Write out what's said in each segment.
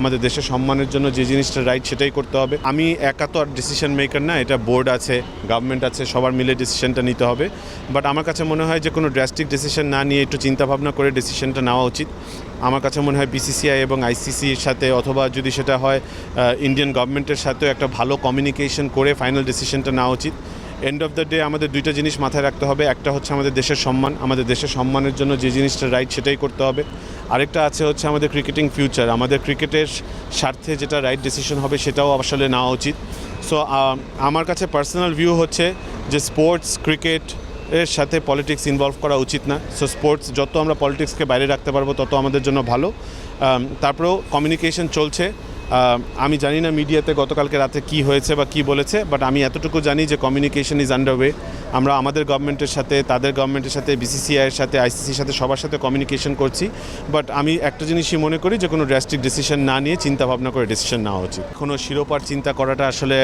আমাদের দেশের সম্মানের জন্য যে জিনিসটা রাইট সেটাই করতে হবে। আমি একা তো আর ডিসিশন মেকার না, এটা বোর্ড আছে, গভর্নমেন্ট আছে, সবার মিলে ডিসিশনটা নিতে হবে। বাট আমার কাছে মনে হয় যে কোনো ড্রাস্টিক ডিসিশন না নিয়ে একটু চিন্তাভাবনা করে ডিসিশনটা নেওয়া উচিত। আমার কাছে মনে হয় বিসিসিআই এবং আইসিসির সাথে, অথবা যদি সেটা হয় ইন্ডিয়ান গভর্নমেন্টের সাথেও একটা ভালো কমিউনিকেশন করে ফাইনাল ডিসিশনটা নেওয়া উচিত। এন্ড অফ দ্য ডে আমাদের দুইটা জিনিস মাথায় রাখতে হবে। একটা হচ্ছে আমাদের দেশের সম্মান, আমাদের দেশের সম্মানের জন্য যে জিনিসটা রাইট সেটাই করতে হবে। আরেকটা আছে হচ্ছে আমাদের ক্রিকেটিং ফিউচার, আমাদের ক্রিকেটের স্বার্থে যেটা রাইট ডিসিশন হবে সেটাও আসলে নেওয়া উচিত। সো আমার কাছে পার্সোনাল ভিউ হচ্ছে যে স্পোর্টস ক্রিকেট এর সাথে পলিটিক্স ইনভলভ করা উচিত না। সো স্পোর্টস যত আমরা পলিটিক্সকে বাইরে রাখতে পারবো তত আমাদের জন্য ভালো। তারপরেও কমিউনিকেশন চলছে। আমি জানি না মিডিয়াতে গতকালকে রাতে কি হয়েছে বা কি বলেছে, বাট আমি এতটুকু জানি যে কমিউনিকেশন ইজ আন্ডারওয়ে। আমরা আমাদের গভর্নমেন্টের সাথে, তাদের গভর্নমেন্টের সাথে, বিসিসিআইয়ের সাথে, আইসিসির সাথে, সবার সাথে কমিউনিকেশন করছি। বাট আমি একটা জিনিসই মনে করি যে কোনো ড্রাস্টিক ডিসিশন না নিয়ে চিন্তাভাবনা করে ডিসিশন নেওয়া উচিত। কোনো শিরোপার চিন্তা করাটা আসলে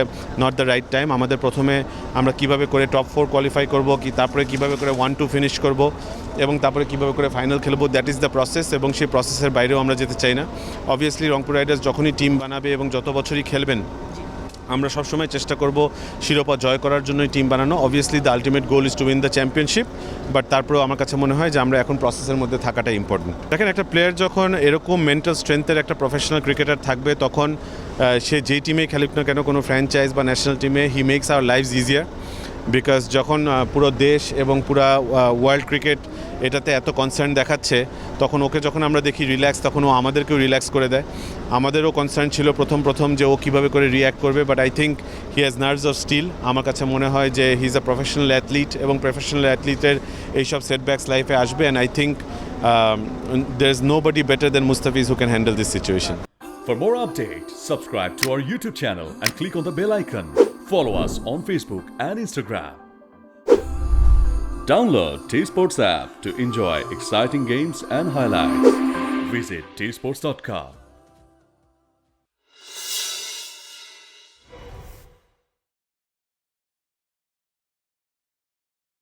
নট দ্য রাইট টাইম। আমাদের প্রথমে আমরা কিভাবে করে টপ 4 কোয়ালিফাই করব, তারপরে কিভাবে করে 1-2 ফিনিশ করব, এবং তারপরে কীভাবে করে ফাইনাল খেলবো, দ্যাট ইজ দ্য প্রসেস। এবং সেই প্রসেসের বাইরেও আমরা যেতে চাই না। অবভিয়াসলি রংপুর রাইডার্স যখনই টিম বানাবে এবং যত বছরই খেলবেন, আমরা সবসময় চেষ্টা করব শিরোপা জয় করার জন্যই টিম বানানো। Obviously the ultimate goal is to win the championship, but তারপরেও আমার কাছে মনে হয় যে আমরা এখন প্রসেসের মধ্যে থাকাটা ইম্পর্টেন্ট। দেখেন, একটা প্লেয়ার যখন এরকম মেন্টাল স্ট্রেংথের একটা প্রফেশনাল ক্রিকেটার থাকবে, তখন সে যেই টিমেই খেলুক না কেন, কোনো ফ্র্যাঞ্চাইজ বা ন্যাশনাল টিমে, he makes our lives easier. Because যখন পুরো দেশ এবং পুরা ওয়ার্ল্ড ক্রিকেট এটাতে এত কনসার্ন দেখাচ্ছে, তখন ওকে যখন আমরা দেখি রিল্যাক্স, তখন ও আমাদেরকেও রিল্যাক্স করে দেয়। আমাদেরও কনসার্ন ছিল প্রথম যে ও কীভাবে করে রিয়্যাক্ট করবে, but I think he has nerves of steel. আমার কাছে মনে হয় যে he is a professional athlete, এবং প্রফেশনাল অ্যাথলিটের এইসব সেটব্যাকস লাইফে আসবে। And I think there is nobody better than Mustafiz who can handle this situation. For more updates, subscribe to our YouTube channel and click on the bell icon. Follow us on Facebook and Instagram. Download T-Sports app to enjoy exciting games and highlights. Visit tsports.com.